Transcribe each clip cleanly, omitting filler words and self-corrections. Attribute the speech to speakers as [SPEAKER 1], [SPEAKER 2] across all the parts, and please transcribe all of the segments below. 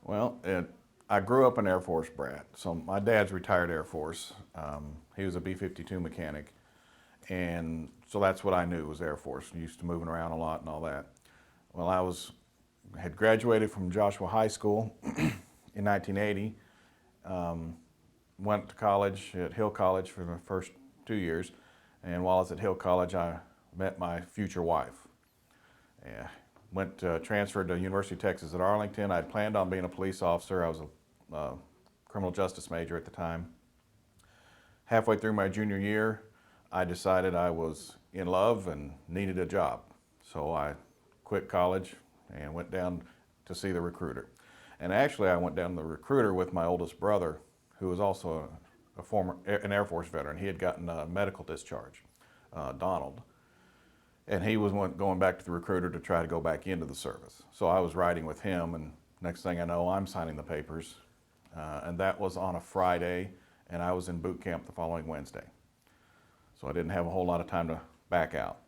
[SPEAKER 1] I grew up an Air Force brat. So my dad's retired Air Force. He was a B-52 mechanic. And so that's what I knew was Air Force. Used to moving around a lot and all that. Well, had graduated from Joshua High School in 1980. Went to college at Hill College for the first 2 years. And while I was at Hill College, I met my future wife. Yeah, transferred to University of Texas at Arlington. I'd planned on being a police officer. I was a criminal justice major at the time. Halfway through my junior year, I decided I was in love and needed a job. So I quit college and went down to see the recruiter. And actually, I went down to the recruiter with my oldest brother, who was also an Air Force veteran. He had gotten a medical discharge, Donald. And he was going back to the recruiter to try to go back into the service. So I was riding with him, and next thing I know, I'm signing the papers. And that was on a Friday, and I was in boot camp the following Wednesday. So I didn't have a whole lot of time to back out.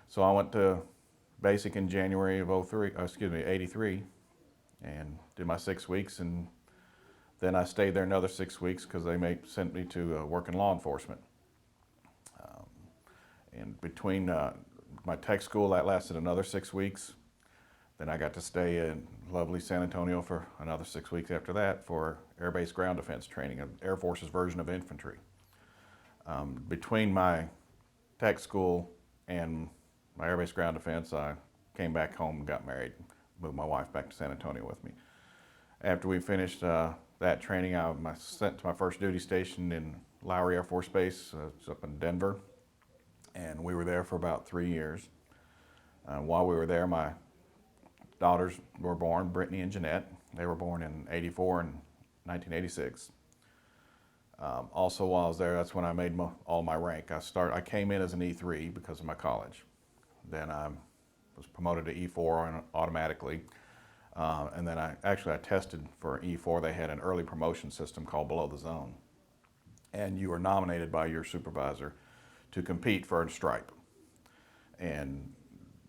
[SPEAKER 1] So I went to basic in January of 83, and did my 6 weeks, and then I stayed there another 6 weeks because they sent me to work in law enforcement. And between my tech school, that lasted another 6 weeks. Then I got to stay in lovely San Antonio for another 6 weeks after that for Air Base ground defense training, Air Force's version of infantry. Between my tech school and my Air Base ground defense, I came back home and got married, moved my wife back to San Antonio with me. After we finished that training, I was sent to my first duty station in Lowry Air Force Base. It's up in Denver. And we were there for about 3 years. While we were there, my daughters were born, Brittany and Jeanette. They were born in '84 and 1986. Also, while I was there, that's when I made all my rank. I came in as an E3 because of my college. Then I was promoted to E4 automatically. And then I tested for E4. They had an early promotion system called Below the Zone. And you were nominated by your supervisor to compete for a stripe. And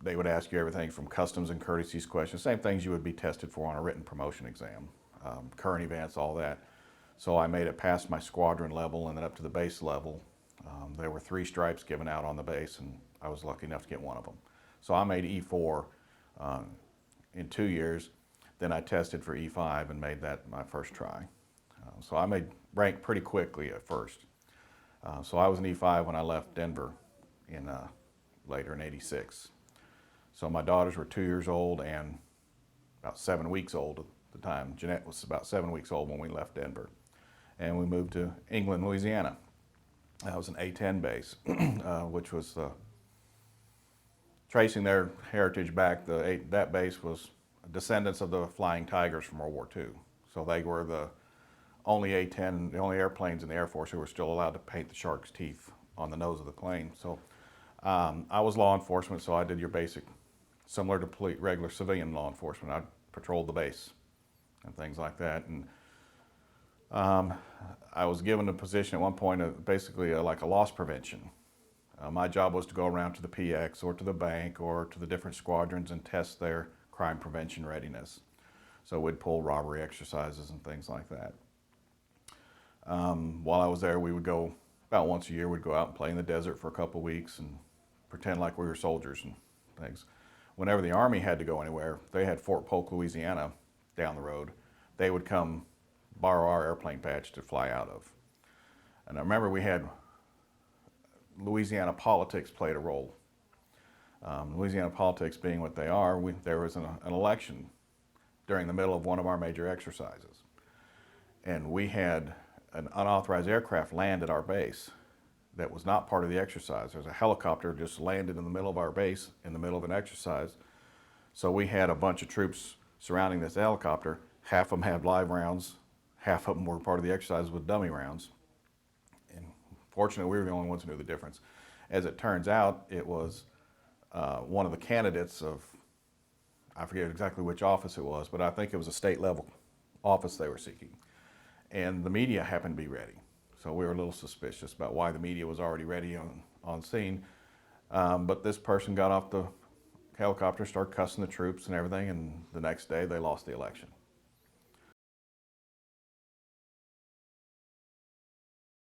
[SPEAKER 1] they would ask you everything from customs and courtesies questions, same things you would be tested for on a written promotion exam, current events, all that. So I made it past my squadron level and then up to the base level. There were 3 stripes given out on the base, and I was lucky enough to get one of them. So I made E4 in 2 years. Then I tested for E5 and made that my first try. So I made rank pretty quickly at first. So I was an E5 when I left Denver later in '86. So my daughters were 2 years old and about 7 weeks old at the time. Jeanette was about 7 weeks old when we left Denver. And we moved to England, Louisiana. That was an A-10 base, which was tracing their heritage back. That base was descendants of the Flying Tigers from World War II. So they were the only A-10, the only airplanes in the Air Force who were still allowed to paint the shark's teeth on the nose of the plane. So I was law enforcement, so I did your basic, similar to regular civilian law enforcement. I patrolled the base and things like that. And I was given a position at one point, basically like a loss prevention. My job was to go around to the PX or to the bank or to the different squadrons and test their crime prevention readiness. So we'd pull robbery exercises and things like that. While I was there, we would go about once a year. We'd go out and play in the desert for a couple of weeks and pretend like we were soldiers and things. Whenever the Army had to go anywhere, they had Fort Polk, Louisiana down the road. They would come borrow our airplane patch to fly out of. And I remember we had Louisiana politics played a role. Louisiana politics being what they are, there was an election during the middle of one of our major exercises. And we had an unauthorized aircraft land at our base that was not part of the exercise. There's a helicopter just landed in the middle of our base in the middle of an exercise. So we had a bunch of troops surrounding this helicopter. Half of them had live rounds, half of them were part of the exercise with dummy rounds. And fortunately, we were the only ones who knew the difference. As it turns out, it was one of the candidates of, I forget exactly which office it was, but I think it was a state level office they were seeking. And the media happened to be ready. So we were a little suspicious about why the media was already ready on scene. But this person got off the helicopters started cussing the troops and everything, and the next day they lost the election.